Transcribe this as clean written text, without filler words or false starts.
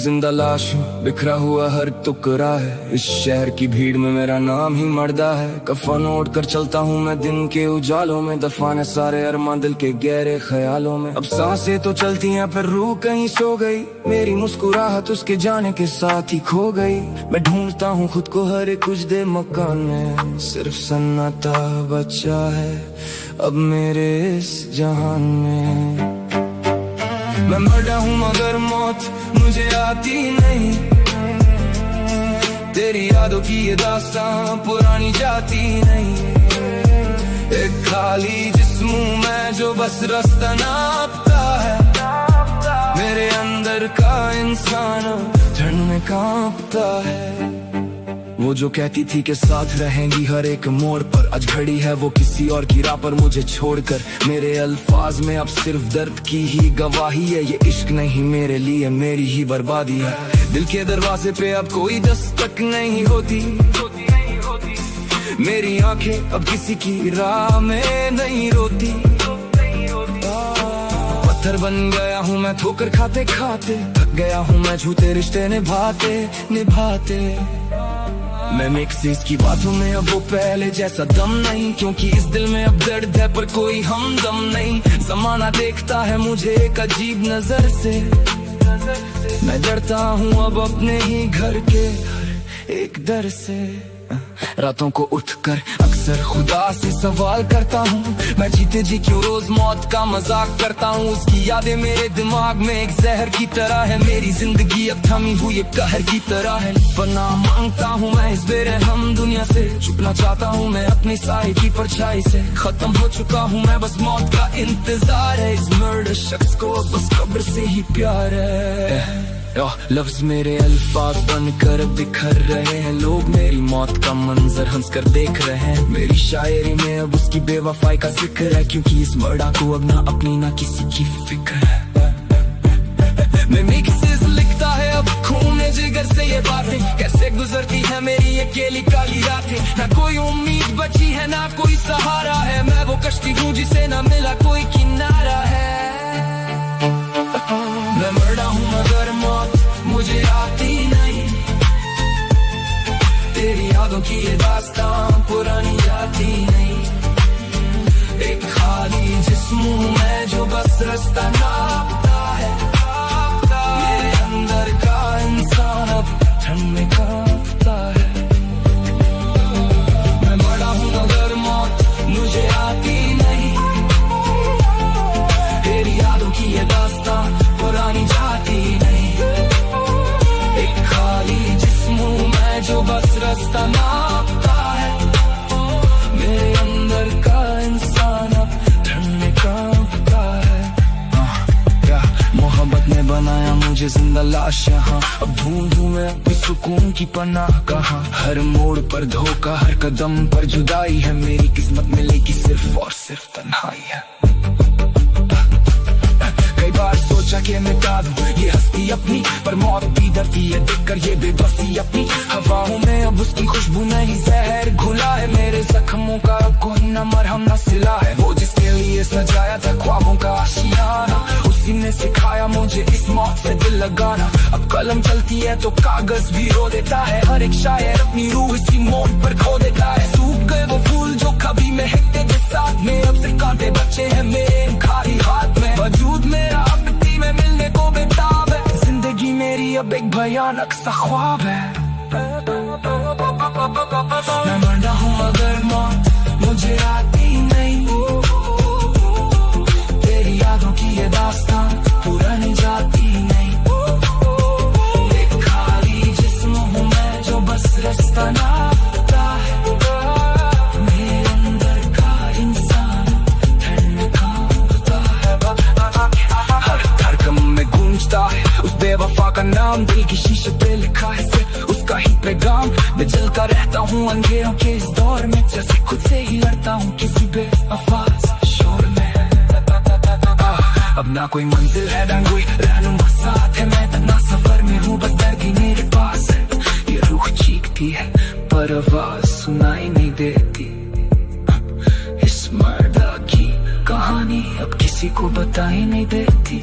जिंदा लाश हूँ, बिखरा हुआ हर टुकड़ा है। इस शहर की भीड़ में मेरा नाम ही मर्दा है। कफन ओढ़ कर चलता हूँ मैं दिन के उजालों में, दफन है सारे अरमान दिल के गहरे ख्यालों में। अब सांसें तो चलती हैं पर रूह कहीं सो गई, मेरी मुस्कुराहट उसके जाने के साथ ही खो गई। मैं ढूंढता हूँ खुद को हर एक उजदे मकान में, सिर्फ सन्नाटा बचा है अब मेरे इस जहान में। मैं मरा हूँ मगर मौत मुझे आती नहीं, तेरी यादों की ये दास्तां पुरानी जाती नहीं। एक खाली जिस्म में जो बस रास्ता नापता है, मेरे अंदर का इंसान ठंड में कांपता है। वो जो कहती थी कि साथ रहेंगी हर एक मोड़ पर, आज घड़ी है वो किसी और की राह पर मुझे छोड़कर। मेरे अल्फाज में अब सिर्फ दर्द की ही गवाही है, ये इश्क नहीं मेरे लिए मेरी ही बर्बादी है। दिल के दरवाजे पे अब कोई दस्तक नहीं होती, मेरी आंखें अब किसी की राह में नहीं रोती। पत्थर बन गया हूँ मैं ठोकर खाते खाते, थक गया हूँ मैं झूठे रिश्ते निभाते निभाते। मैं मिक्स इसकी बातों में अब वो पहले जैसा दम नहीं, क्योंकि इस दिल में अब दर्द है पर कोई हमदम नहीं। जमाना देखता है मुझे एक अजीब नजर से, मैं डरता हूँ अब अपने ही घर के हर एक दर से। रातों को उठकर अक्सर खुदा से सवाल करता हूँ, मैं जीते जी क्यों रोज मौत का मजाक करता हूँ। उसकी यादें मेरे दिमाग में एक जहर की तरह है, मेरी जिंदगी अब थमी हुई एक कहर की तरह है। पनाह मांगता हूँ मैं इस बेरहम दुनिया से, छुपना चाहता हूँ मैं अपनी साए की परछाई से। खत्म हो चुका हूँ मैं बस मौत का इंतजार है, इस मर्डर शख्स को अब बस कब्र से ही प्यार है। लफ्ज मेरे अल्फाज बनकर बिखर रहे हैं, लोग मेरी मौत का मंजर हंस कर देख रहे हैं। मेरी शायरी में अब उसकी बेवफाई का जिक्र है, क्योंकि इस मर्डा को अब ना अपनी ना किसी की फिक्र है। मैं मिक्सेस लिखता है अब खून जिगर से ये बातें, कैसे गुजरती है मेरी अकेली काली रातें। ना कोई उम्मीद बची है ना कोई सहारा है, मैं वो कश्ती हूँ जिसे ना मिला कोई किनारा है। मैं मरा हूँ मगर मौत मुझे आती नहीं, तेरी यादों की ये दास्तां पुरानी जाती नहीं। एक खाली जिस्म में जो बस रास्ता नापता है, मेरे अंदर का इंसान अब ठंड में कांपता है। मैं मरा हूँ मगर मौत मुझे आती नहीं, तेरी यादों की ये दास्तां पुरानी जाती नहीं। एक खाली जिस्म में जो बस रास्ता नापता है, मेरे अंदर का इंसान अब ठंड में कांपता है। मोहब्बत ने बनाया मुझे जिंदा लाश यहाँ, अब ढूंढूं मैं अपने सुकून की पनाह कहाँ। हर मोड़ पर धोखा हर कदम पर जुदाई है, मेरी किस्मत मिलेगी सिर्फ और सिर्फ तन्हाई है। बार सोचा कि मिटा दूं ये हस्ती अपनी, पर मौत भी डरती है देखकर ये बेबसी अपनी। हवाओं में अब उसकी खुशबू नहीं जहर घुला है, मेरे जख्मों का अब कोई न मरहम न सिला है। वो जिसके लिए सजाया था ख्वाबों का आशियाना, उसी ने सिखाया मुझे इस मौत से दिल लगाना। अब कलम चलती है तो कागज भी रो देता है, हर एक शायर अपनी रूह इसी मोड़ पर खो देता है। सूख गए वो फूल जो कभी महकते थे साथ में, अब सिर्फ कांटे बचे हैं मेरे खाली हाथ में। वजूद मेरा मिट्टी में मिलने को बेताब है, जिंदगी मेरी अब एक भयानक सा ख्वाब है। मैं मरा हूँ मगर मौत मुझे आती नहीं, तेरी यादों की ये दास्तां पुरानी जाती नहीं। एक खाली जिस्म हूँ मैं जो बस रास्ता नापता है, मेरे अंदर का इंसान ठंड में कांपता है। हर गम में गूंजता है उस बेवफा का नाम, दिल की शीशे पे लिखा है सिर्फ उसका ही पैगाम। मैं जलता रहता हूँ अंधेरों के इस दौर में, जैसे खुद से ही लड़ता हूँ किसी बेआवाज शोर में। अब ना कोई मंजिल है ना कोई रहनुमा साथ है, मैं तना सफर में हूँ बस दर्द ही मेरे पास है। ये रूह चीखती है पर आवाज सुनाई नहीं देती, इस मर्दा की कहानी अब किसी को बताई नहीं देती।